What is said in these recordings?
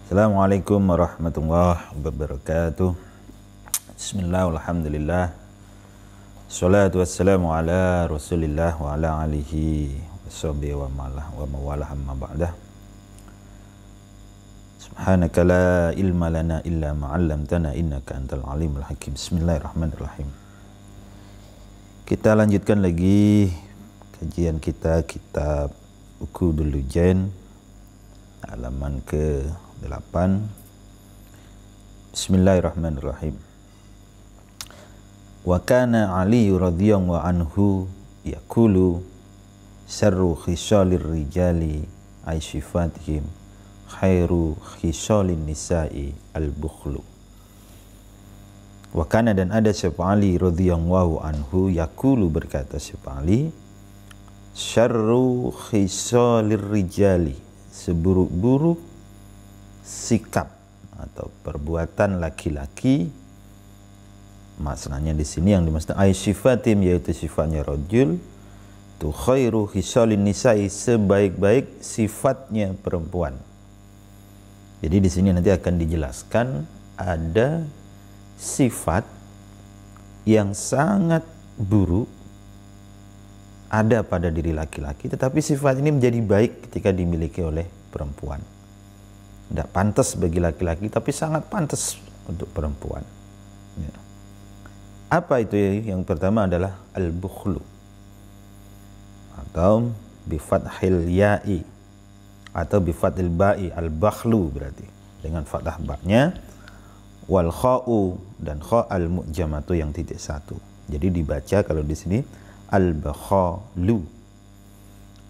Assalamualaikum warahmatullahi wabarakatuh. Bismillah, alhamdulillah. Salatu wassalamu ala rasulillah wa ala alihi washabihi wa mawalah amma ba'dah. Subhanaka la ilma lana illa ma'allamtana innaka antal alimul hakim. Bismillahirrahmanirrahim. Kita lanjutkan lagi kajian kita kitab Uqudul Lujain halaman ke-8. Bismillahirrahmanirrahim. Wa kana Ali radhiyallahu anhu yaqulu syarru khisalir rijali ay sifatihim khairu khisalin nisa'i al-bukhlu. Wa kana, dan ada sapa Ali radhiyallahu anhu yaqulu, berkata sapa Ali, syarru khisalir rijali, seburuk-buruk sikap atau perbuatan laki-laki. Maksudnya di sini yang dimaksud ay sifatim, yaitu sifatnya rajul, tu khairu khisalin nisa'i, sebaik-baik sifatnya perempuan. Jadi di sini nanti akan dijelaskan ada sifat yang sangat buruk ada pada diri laki-laki, tetapi sifat ini menjadi baik ketika dimiliki oleh perempuan. Tidak pantas bagi laki-laki, tapi sangat pantas untuk perempuan. Ya. Apa itu? Yang pertama adalah al-bukhlu, atau bifathil ya'i, atau bifathil ba'i, al-bakhlu berarti dengan fathah ba'nya, wal kha'u, dan kha' al-mu'jamatu yang titik satu. Jadi dibaca kalau di sini al-bakhalu,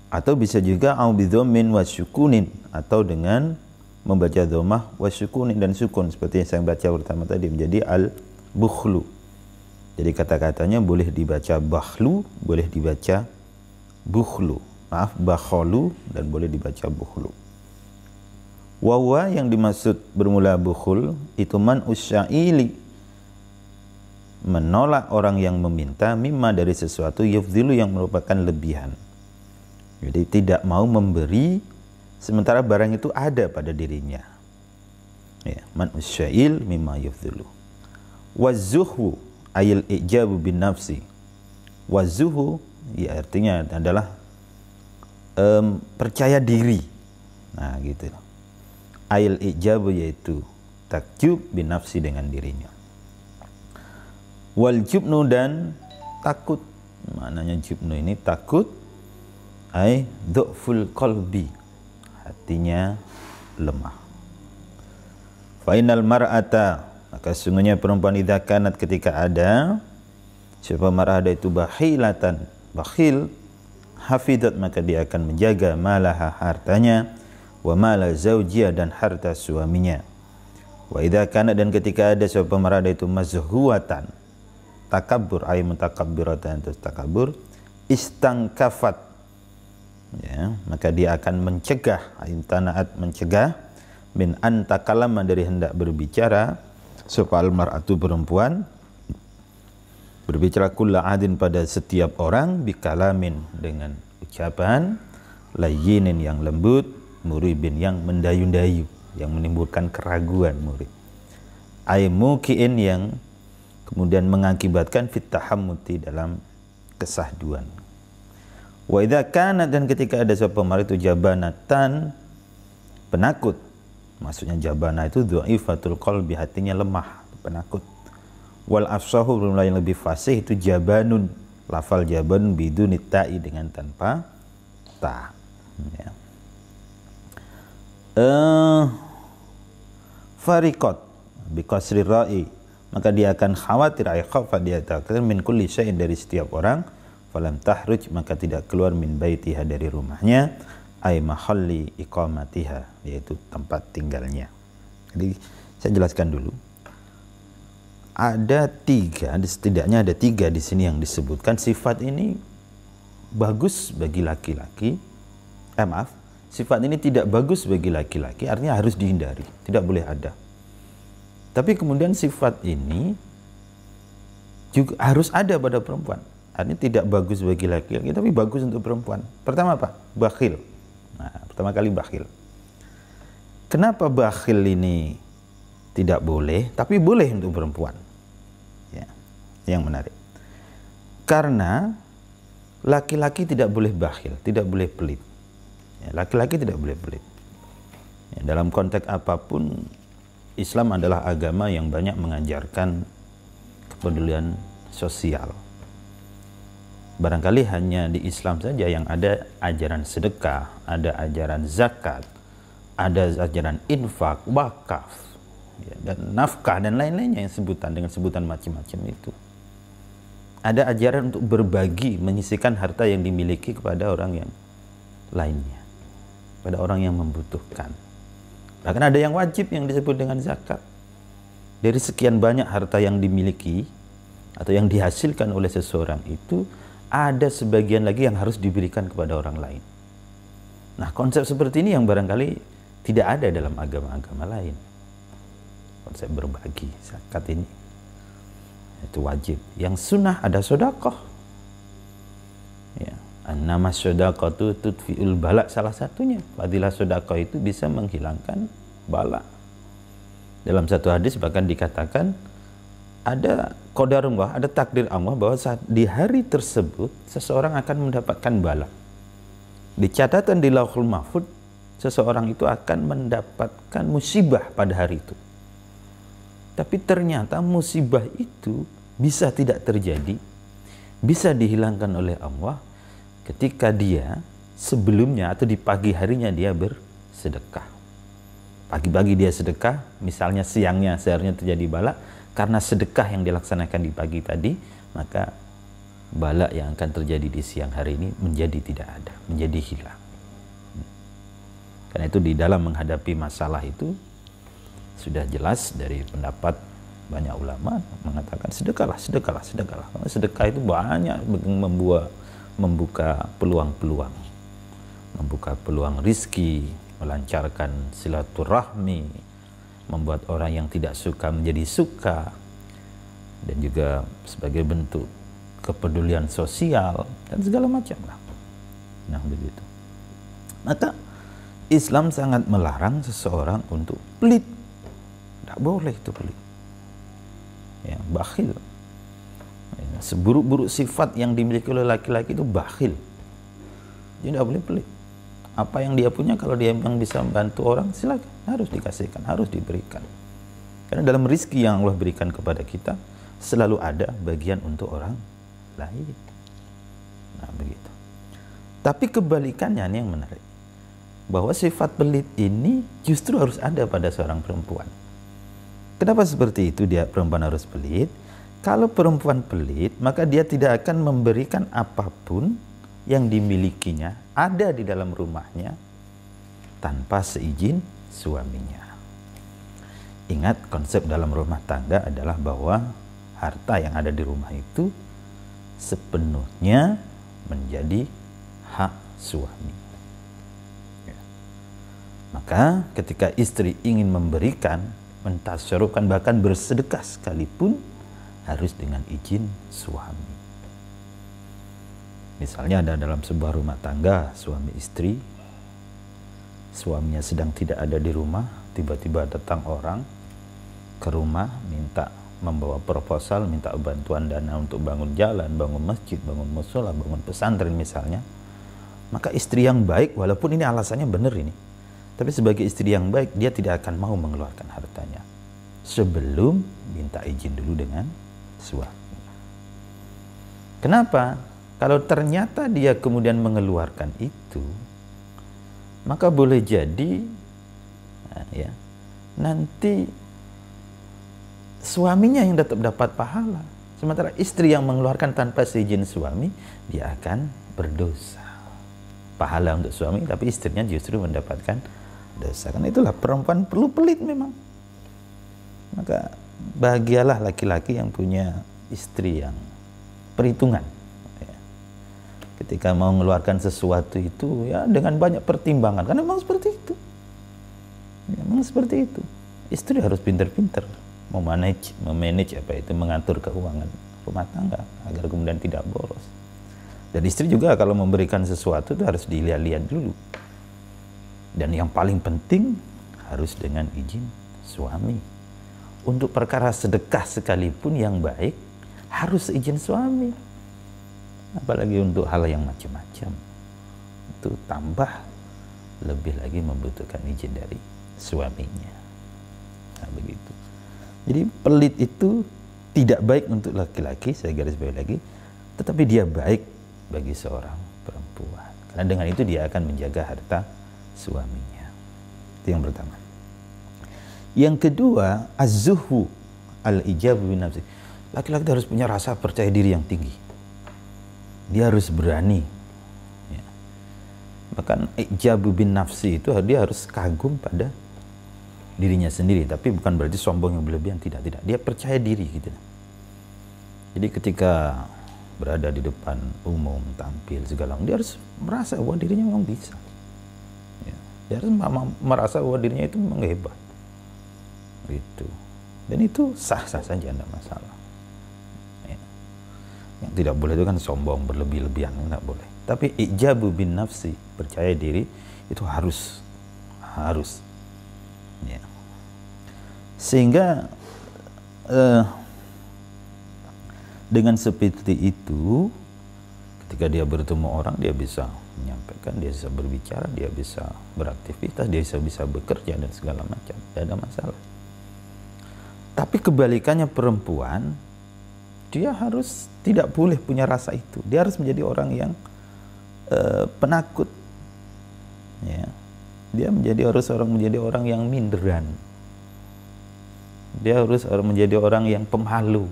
atau bisa juga au bidhammin wasyukunin, atau dengan membaca dhammah wasyukunin dan sukun, seperti yang saya baca pertama tadi menjadi al-bukhlu. Jadi kata-katanya boleh dibaca bakhlu, boleh dibaca bukhlu. Maaf, bakhalu, dan boleh dibaca bukhlu. Wawa, yang dimaksud bermula bukhul itu man usyaili, menolak orang yang meminta, mimma, dari sesuatu, yafdhilu, yang merupakan lebihan. Jadi tidak mau memberi sementara barang itu ada pada dirinya. Ya, man usyail mimma yafdhilu. Wazuhu ayil ijabu bin nafsi. Wazuhu, ya artinya adalah percaya diri. Nah gitu. Ayil ijabu, yaitu takjub bin nafsi, dengan dirinya. Wal jubnu, dan takut. Maknanya jubnu ini takut, ay du'ful qalbi, hatinya lemah. Fainal mar'ata, maka sungguhnya perempuan idza kanat, ketika ada siapa mar'ah itu bakhilatan, bakhil, hafidat, maka dia akan menjaga malaha, hartanya, wa mala zaujiyah, dan harta suaminya. Wa idza kanat, dan ketika ada siapa mar'ah itu mazhuwatan, takabbur, ay mutakabbiratan, terus takabur, istangkafat, ya, maka dia akan mencegah, intanaat, mencegah, min antakalama, dari hendak berbicara, supaya mar'atu, perempuan, berbicara kulla adin, pada setiap orang, bikalamin, dengan ucapan, layyinin, yang lembut, muribin, yang mendayu-dayu, yang menimbulkan keraguan murid, ay mukiin, yang kemudian mengakibatkan fitahammuti, dalam kesahduan. Wa idza kana, dan ketika ada seorang pemarah itu jabanatan, penakut. Maksudnya jabana itu dhaifatul qalbi, hatinya lemah, penakut. Wal afsahu, yang lebih fasih itu jabanun, lafal jabanun biduni ta'i, dengan tanpa ta. Ya. Farikot biqasri ra'i, maka dia akan khawatir, ay khafa, dia takut, min kulli syai'in, dari setiap orang, falam tahruj, maka tidak keluar, min baitiha, dari rumahnya, ay mahalli iqamatiha, yaitu tempat tinggalnya. Jadi saya jelaskan dulu. Ada tiga, setidaknya ada tiga di sini yang disebutkan sifat ini bagus bagi laki-laki. Sifat ini tidak bagus bagi laki-laki, artinya harus dihindari, tidak boleh ada. Tapi kemudian sifat ini juga harus ada pada perempuan. Artinya tidak bagus bagi laki-laki, tapi bagus untuk perempuan. Pertama apa? Bakhil. Nah, pertama kali bakhil. kenapa bakhil ini tidak boleh, tapi boleh untuk perempuan? Ya, yang menarik. Karena laki-laki tidak boleh bakhil, tidak boleh pelit. Laki-laki tidak boleh pelit. Dalam konteks apapun, Islam adalah agama yang banyak mengajarkan kepedulian sosial. Barangkali hanya di Islam saja yang ada ajaran sedekah, ada ajaran zakat, ada ajaran infak, wakaf, dan nafkah dan lain-lainnya yang dengan sebutan macam-macam itu. Ada ajaran untuk berbagi, menyisihkan harta yang dimiliki kepada orang yang lainnya, pada orang yang membutuhkan. Bahkan ada yang wajib yang disebut dengan zakat. Dari sekian banyak harta yang dimiliki atau yang dihasilkan oleh seseorang itu, ada sebagian lagi yang harus diberikan kepada orang lain. Nah, konsep seperti ini yang barangkali tidak ada dalam agama-agama lain. Konsep berbagi, zakat ini itu wajib. Yang sunnah ada sedekah. Ya, annama sedekatu tudfiul bala, salah satunya. Fadilah sedekah itu bisa menghilangkan bala. Dalam satu hadis bahkan dikatakan ada qadarullah, ada takdir Allah bahwa saat di hari tersebut seseorang akan mendapatkan bala. Di catatan di Lauhul Mahfuz, seseorang itu akan mendapatkan musibah pada hari itu. Tapi ternyata musibah itu bisa tidak terjadi, bisa dihilangkan oleh Allah ketika dia sebelumnya atau di pagi harinya dia bersedekah. Pagi-pagi dia sedekah, misalnya siangnya seharusnya terjadi bala, karena sedekah yang dilaksanakan di pagi tadi, maka bala yang akan terjadi di siang hari ini menjadi tidak ada, menjadi hilang. Karena itu di dalam menghadapi masalah itu sudah jelas dari pendapat banyak ulama mengatakan sedekahlah, sedekahlah, sedekahlah. Karena sedekah itu banyak membuka peluang-peluang, membuka peluang rizki, melancarkan silaturahmi, membuat orang yang tidak suka menjadi suka, dan juga sebagai bentuk kepedulian sosial dan segala macam lah. Nah, begitu. Maka Islam sangat melarang seseorang untuk pelit. Tidak boleh itu pelit. Ya, bakhil. Ya, seburuk-buruk sifat yang dimiliki oleh laki-laki itu bakhil. Dia tidak boleh pelit. Apa yang dia punya, kalau dia memang bisa membantu orang, silakan, harus dikasihkan, harus diberikan. Karena dalam rizki yang Allah berikan kepada kita selalu ada bagian untuk orang lain. Nah, begitu. Tapi kebalikannya ini yang menarik, bahwa sifat pelit ini justru harus ada pada seorang perempuan. Kenapa seperti itu dia perempuan harus pelit? Kalau perempuan pelit, maka dia tidak akan memberikan apapun yang dimilikinya, ada di dalam rumahnya, tanpa seizin suaminya. Ingat, konsep dalam rumah tangga adalah bahwa harta yang ada di rumah itu sepenuhnya menjadi hak suami. Ya. Maka ketika istri ingin memberikan, mentasarufkan, bahkan bersedekah sekalipun, harus dengan izin suami. Misalnya ada dalam sebuah rumah tangga, suami istri, suaminya sedang tidak ada di rumah, tiba-tiba datang orang ke rumah, minta membawa proposal, minta bantuan dana untuk bangun jalan, bangun masjid, bangun musola, bangun pesantren misalnya. Maka istri yang baik, walaupun ini alasannya benar ini, tapi sebagai istri yang baik, dia tidak akan mau mengeluarkan hartanya sebelum minta izin dulu dengan suami. Kenapa? Kalau ternyata dia kemudian mengeluarkan itu, maka boleh jadi ya, nanti suaminya yang tetap dapat pahala. Sementara istri yang mengeluarkan tanpa seizin suami, dia akan berdosa. Pahala untuk suami, tapi istrinya justru mendapatkan dosa. Karena itulah perempuan perlu pelit memang. Maka bahagialah laki-laki yang punya istri yang perhitungan. Ketika mau mengeluarkan sesuatu itu ya dengan banyak pertimbangan, karena memang seperti itu. Ya, memang seperti itu. Istri harus pintar-pintar memanage apa itu, mengatur keuangan rumah tangga agar kemudian tidak boros. Dan istri juga kalau memberikan sesuatu itu harus dilihat-lihat dulu. Dan yang paling penting harus dengan izin suami. Untuk perkara sedekah sekalipun yang baik harus izin suami. Apalagi untuk hal yang macam-macam, itu tambah lebih lagi membutuhkan izin dari suaminya. Nah, begitu. Jadi pelit itu tidak baik untuk laki-laki, saya garis bawahi lagi, tetapi dia baik bagi seorang perempuan. Karena dengan itu dia akan menjaga harta suaminya. Itu yang pertama. Yang kedua, az-zuhwu al-ijabu bin nafsi. Laki-laki harus punya rasa percaya diri yang tinggi. Dia harus berani. Ya. Bahkan ijabu bin nafsi itu dia harus kagum pada dirinya sendiri, tapi bukan berarti sombong yang berlebihan, tidak. Dia percaya diri gitu. Jadi ketika berada di depan umum, tampil segala macam, dia harus merasa bahwa dirinya memang bisa. Ya. Dia harus merasa bahwa dirinya itu memang hebat. Gitu. Dan itu sah-sah saja, tidak masalah. Ya. Yang tidak boleh itu kan sombong berlebih-lebihan, tidak boleh. Tapi ijabu bin nafsi, percaya diri, itu harus. Ya. Sehingga dengan seperti itu, ketika dia bertemu orang, dia bisa menyampaikan, dia bisa berbicara, dia bisa beraktivitas, dia bisa bekerja dan segala macam, tidak ada masalah. Tapi kebalikannya perempuan, dia harus tidak boleh punya rasa itu. Dia harus menjadi orang yang penakut. Ya. Dia harus menjadi orang yang minderan. Dia harus menjadi orang yang pemalu.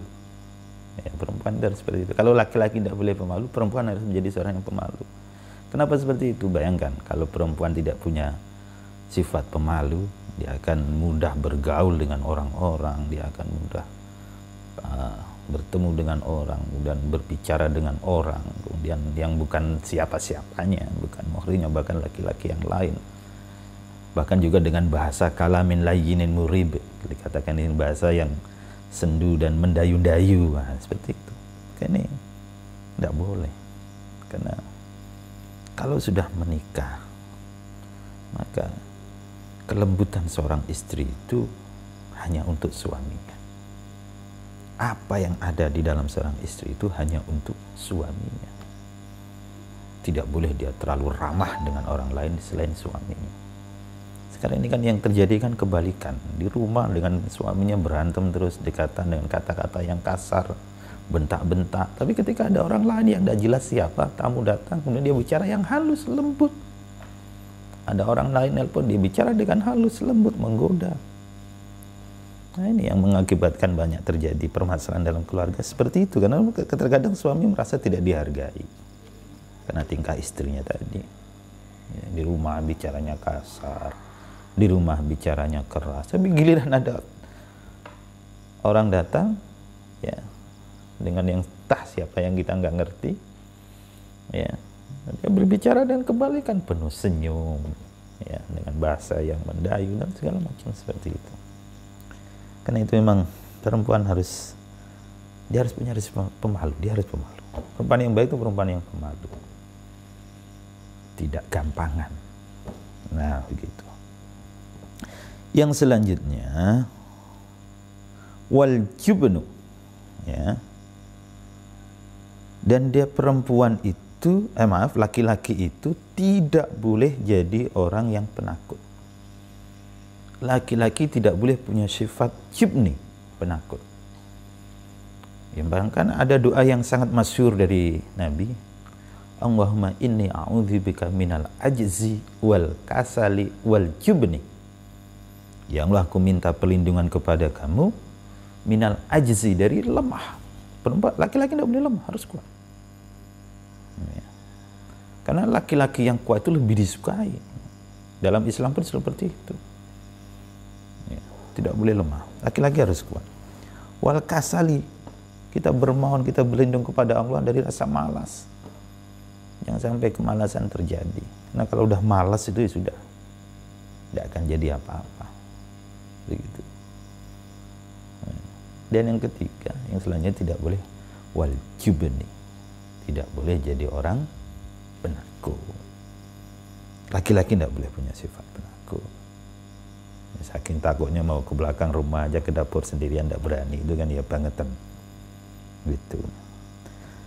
Ya, perempuan harus seperti itu. Kalau laki-laki tidak boleh pemalu, perempuan harus menjadi seorang yang pemalu. Kenapa seperti itu? Bayangkan kalau perempuan tidak punya sifat pemalu, dia akan mudah bergaul dengan orang-orang, dia akan mudah bertemu dengan orang dan berbicara dengan orang, kemudian yang bukan siapa-siapanya, bukan muhrinya, bahkan laki-laki yang lain. Bahkan juga dengan bahasa kalamin layyinin murib, dikatakan ini bahasa yang sendu dan mendayu-dayu, seperti itu. Ini tidak boleh, karena kalau sudah menikah, maka kelembutan seorang istri itu hanya untuk suaminya. Apa yang ada di dalam seorang istri itu hanya untuk suaminya. Tidak boleh dia terlalu ramah dengan orang lain selain suaminya. Sekarang ini kan yang terjadi kan kebalikan. Di rumah dengan suaminya berantem terus, dekatan dengan kata-kata yang kasar, bentak-bentak. Tapi ketika ada orang lain yang tidak jelas siapa, tamu datang, kemudian dia bicara yang halus, lembut. Ada orang lain nelpon, dia bicara dengan halus, lembut, menggoda. Nah, ini yang mengakibatkan banyak terjadi permasalahan dalam keluarga seperti itu. Karena terkadang suami merasa tidak dihargai karena tingkah istrinya tadi. Ya, di rumah bicaranya kasar, di rumah bicaranya keras. Tapi giliran ada orang datang, ya, dengan yang entah siapa yang kita nggak ngerti, ya, dia berbicara dan kebalikan, penuh senyum, ya, dengan bahasa yang mendayu dan segala macam seperti itu. Karena itu memang perempuan harus punya pemalu, dia harus pemalu. Perempuan yang baik itu perempuan yang pemalu, tidak gampangan. Nah, begitu. Yang selanjutnya, wal jubnu, ya. Dan dia perempuan itu, laki-laki itu tidak boleh jadi orang yang penakut. Laki-laki tidak boleh punya sifat jubni, penakut. Ya, bahkan ada doa yang sangat masyhur dari Nabi, Allahumma inni a'udzubika minal ajzi wal kasali wal jubni. Ya Allah, aku minta perlindungan kepada kamu minal ajzi, dari lemah. Perempuan, laki-laki tidak boleh lemah, harus kuat. Ya. Karena laki-laki yang kuat itu lebih disukai. Dalam Islam pun seperti itu. Ya. Tidak boleh lemah, laki-laki harus kuat. Wal kasali, kita bermohon, kita berlindung kepada Allah dari rasa malas. Jangan sampai kemalasan terjadi. Nah, kalau udah malas itu ya sudah, tidak akan jadi apa-apa. Begitu. Dan yang ketiga, yang selanjutnya tidak boleh wal jubni, tidak boleh jadi orang penakut. Laki-laki tidak boleh punya sifat penakut. saking takutnya mau ke belakang rumah aja, ke dapur sendirian tidak berani, itu kan ya bangetan gitu.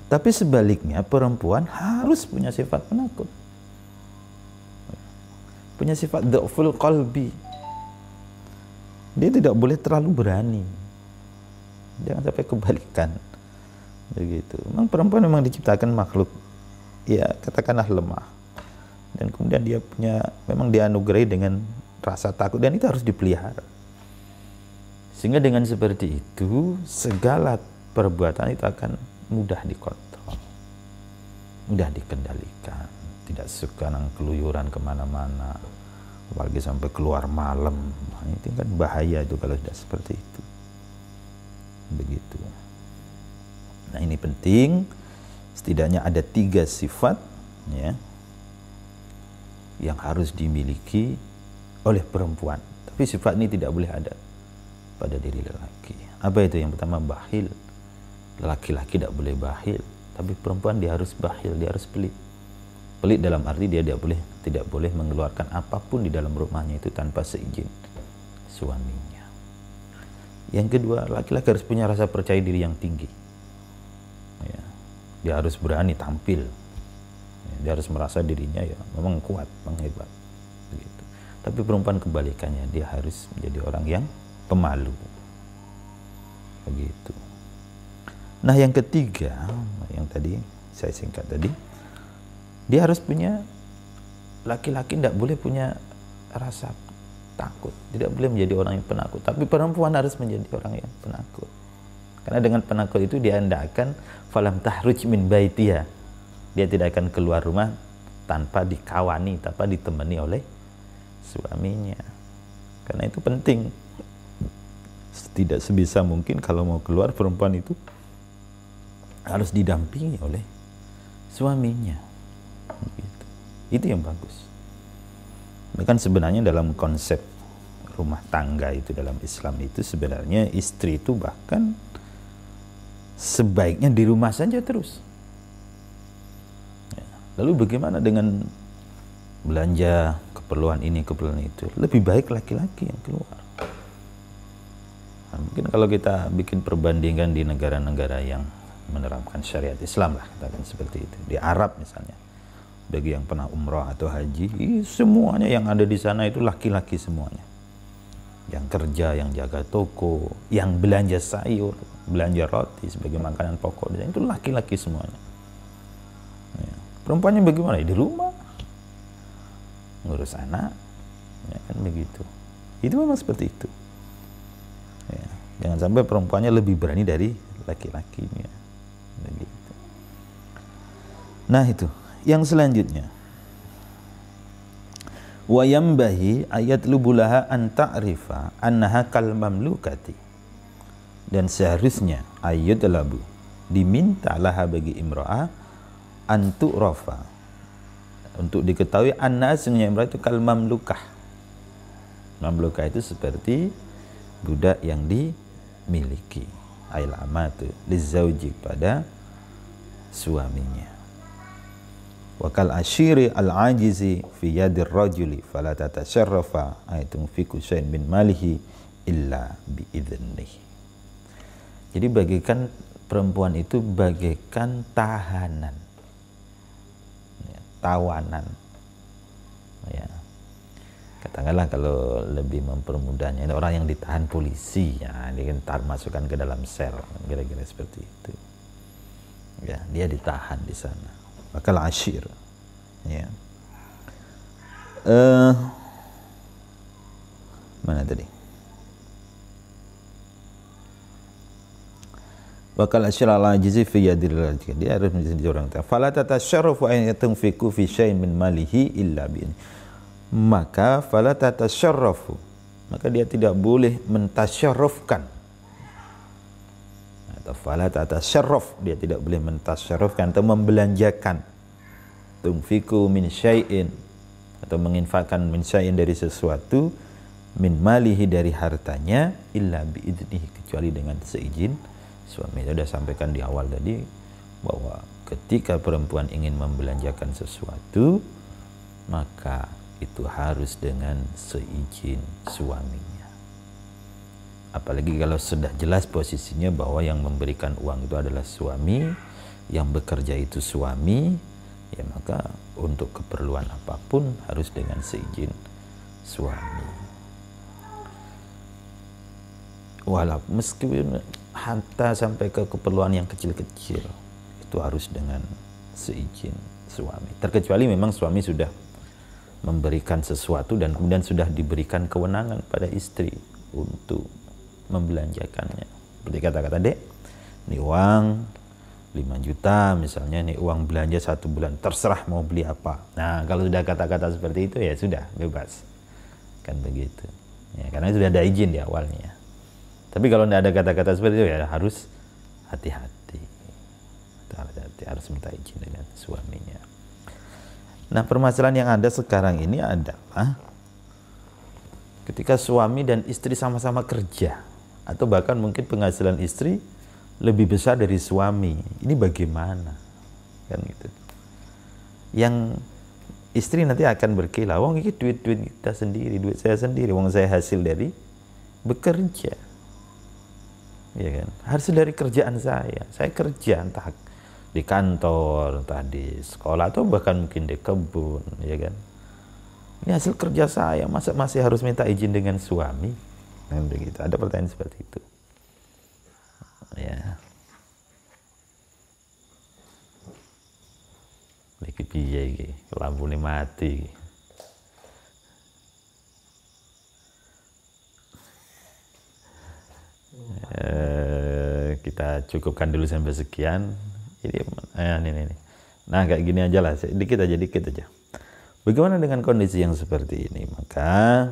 Tapi sebaliknya perempuan harus punya sifat penakut, punya sifat dhaful qalbi. Dia tidak boleh terlalu berani, jangan sampai kebalikan begitu. Memang perempuan memang diciptakan makhluk ya katakanlah lemah, dan kemudian dia punya, memang dianugerahi dengan rasa takut, dan itu harus dipelihara. Sehingga dengan seperti itu segala perbuatan itu akan mudah dikontrol, mudah dikendalikan. Tidak suka nang keluyuran kemana-mana, apalagi sampai keluar malam. Nah, itu kan bahaya itu kalau sudah seperti itu. Begitu. Nah, ini penting. Setidaknya ada 3 sifat ya yang harus dimiliki oleh perempuan. Tapi sifat ini tidak boleh ada pada diri lelaki. Apa itu? Yang pertama, bakhil. Laki-laki tidak boleh bakhil, tapi perempuan dia harus bakhil, dia harus pelit. Pelit dalam arti dia tidak boleh mengeluarkan apapun di dalam rumahnya itu tanpa seizin suaminya. Yang kedua, laki-laki harus punya rasa percaya diri yang tinggi. Ya, dia harus berani tampil. Ya, dia harus merasa dirinya ya memang kuat, memang hebat. Begitu. Tapi perempuan kebalikannya, dia harus menjadi orang yang pemalu. Begitu. Nah, yang ketiga, yang tadi saya singkat tadi, dia harus punya, laki-laki tidak boleh punya rasa takut, tidak boleh menjadi orang yang penakut. Tapi perempuan harus menjadi orang yang penakut, karena dengan penakut itu dia hendakkan falam tahruj min baitiha, dia tidak akan keluar rumah tanpa dikawani, tanpa ditemani oleh suaminya. Karena itu penting, tidak sebisa mungkin kalau mau keluar perempuan itu harus didampingi oleh suaminya. Gitu. Itu yang bagus. Bahkan sebenarnya dalam konsep rumah tangga itu dalam Islam itu sebenarnya istri itu bahkan sebaiknya di rumah saja terus. Ya. Lalu bagaimana dengan belanja keperluan ini, keperluan itu? Lebih baik laki-laki yang keluar. Nah, mungkin kalau kita bikin perbandingan di negara-negara yang menerapkan syariat Islam lah, katakan seperti itu. Di Arab misalnya, bagi yang pernah umrah atau haji, semuanya yang ada di sana itu laki-laki semuanya. Yang kerja, yang jaga toko, yang belanja sayur, belanja roti sebagai makanan pokok, dan itu laki-laki semuanya. Ya. Perempuannya bagaimana? Di rumah, ngurus anak, ya kan begitu. Itu memang seperti itu. Ya. Jangan sampai perempuannya lebih berani dari laki-lakinya. Begitu. Nah itu. Yang selanjutnya, wa yambahi ayat lubulaha an ta'rifa annaha kal mamlukati, dan seharusnya ayat labu diminta laha bagi imra'ah an tu'rafa, untuk diketahui anna aslinya imra'ah itu kal mamlukah. Mamlukah itu seperti budak yang dimiliki, ail amatu lizauji, pada suaminya. Wakal ashiri al-ajizi fi yadir rajuli fala tatasharrafa ayatun fiku syai'in min malihi illa biidhnihi. Jadi bagikan perempuan itu bagaikan tahanan, ya, tawanan, ya. Katakanlah kalau lebih mempermudahnya, orang yang ditahan polisi, ya, dia kan masukkan ke dalam sel, kira-kira seperti itu. Ya, dia ditahan di sana. Bakal ashir, ya. Mana tadi? Bakal ashir ala ajizi fi yadir rajul, dia harus menjadi orang tua. Fala tatasharrafu an yatunfiqu fi syai'in min malihi illa bi, maka fala tatasharrafu, maka dia tidak boleh mentasyarrafkan, atau fala tatasharraf, dia tidak boleh mentasyarrafkan atau membelanjakan, tunfiku min syai'in, atau menginfakkan min syai'in dari sesuatu, min malihi dari hartanya, illa biidnihi, kecuali dengan seizin suami. Saya sudah sampaikan di awal tadi bahwa ketika perempuan ingin membelanjakan sesuatu, maka itu harus dengan seizin suaminya. Apalagi kalau sudah jelas posisinya bahwa yang memberikan uang itu adalah suami, yang bekerja itu suami, ya maka untuk keperluan apapun harus dengan seizin suami. Walaupun meskipun hatta sampai ke keperluan yang kecil-kecil itu harus dengan seizin suami. Terkecuali memang suami sudah memberikan sesuatu dan kemudian sudah diberikan kewenangan pada istri untuk membelanjakannya. Seperti kata-kata dek, ini uang 5 juta misalnya, nih uang belanja 1 bulan, terserah mau beli apa. Nah kalau sudah kata-kata seperti itu ya sudah bebas, kan begitu ya, karena sudah ada izin di awalnya. Tapi kalau tidak ada kata-kata seperti itu ya harus hati-hati, harus minta izin dengan suaminya. Nah permasalahan yang ada sekarang ini adalah ketika suami dan istri sama-sama kerja, atau bahkan mungkin penghasilan istri lebih besar dari suami, ini bagaimana? Kan gitu. Yang istri nanti akan berkilah, wong ini duit kita sendiri, duit saya sendiri, wong saya hasil dari bekerja. Ya kan? Hasil dari kerjaan saya kerja entah di kantor, entah di sekolah, atau bahkan mungkin di kebun, ya kan? Ini hasil kerja saya, masa masih harus minta izin dengan suami? Nah, begitu. Ada pertanyaan seperti itu. Ya. Lagi piye iki? Lampune mati. Kita cukupkan dulu sampai sekian. Ini. Nah, kayak gini aja lah, dikit aja. Bagaimana dengan kondisi yang seperti ini? Maka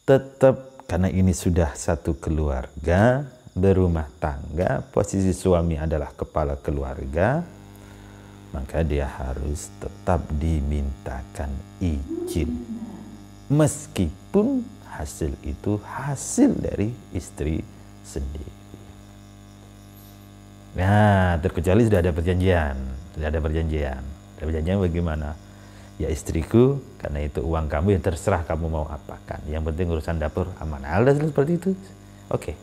tetap, karena ini sudah satu keluarga, berumah tangga, posisi suami adalah kepala keluarga, maka dia harus tetap dimintakan izin. Meskipun hasil itu hasil dari istri sendiri. Nah, terkecuali sudah ada perjanjian. Ada perjanjian bagaimana? Ya istriku, karena itu uang kamu, ya terserah kamu mau apakan. Yang penting urusan dapur aman. Ada seperti itu. Oke,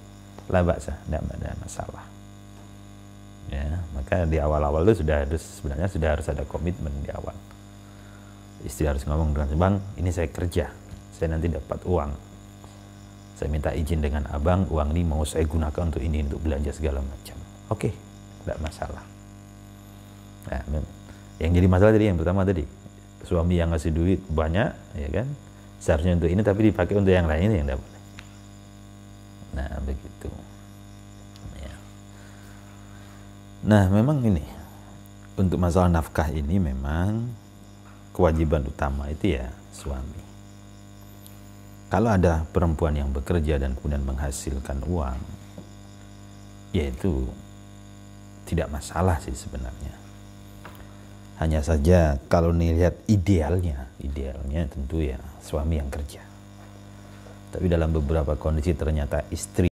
la ba'sa, tidak ada masalah. Ya, maka di awal-awal itu sebenarnya sudah harus ada komitmen di awal. Istri harus ngomong dengan bang, ini saya kerja, saya nanti dapat uang. Saya minta izin dengan abang, uang ini mau saya gunakan untuk ini, untuk belanja segala macam. Oke, tidak masalah. Nah, yang jadi masalah tadi yang pertama tadi, suami yang ngasih duit banyak, ya kan? Seharusnya untuk ini tapi dipakai untuk yang lain, yang tidak boleh. Nah, begitu. Ya. Nah, memang ini untuk masalah nafkah ini memang kewajiban utama itu ya suami. Kalau ada perempuan yang bekerja dan kemudian menghasilkan uang, ya itu tidak masalah sih sebenarnya. Hanya saja kalau dilihat idealnya tentu ya suami yang kerja. Tapi dalam beberapa kondisi ternyata istri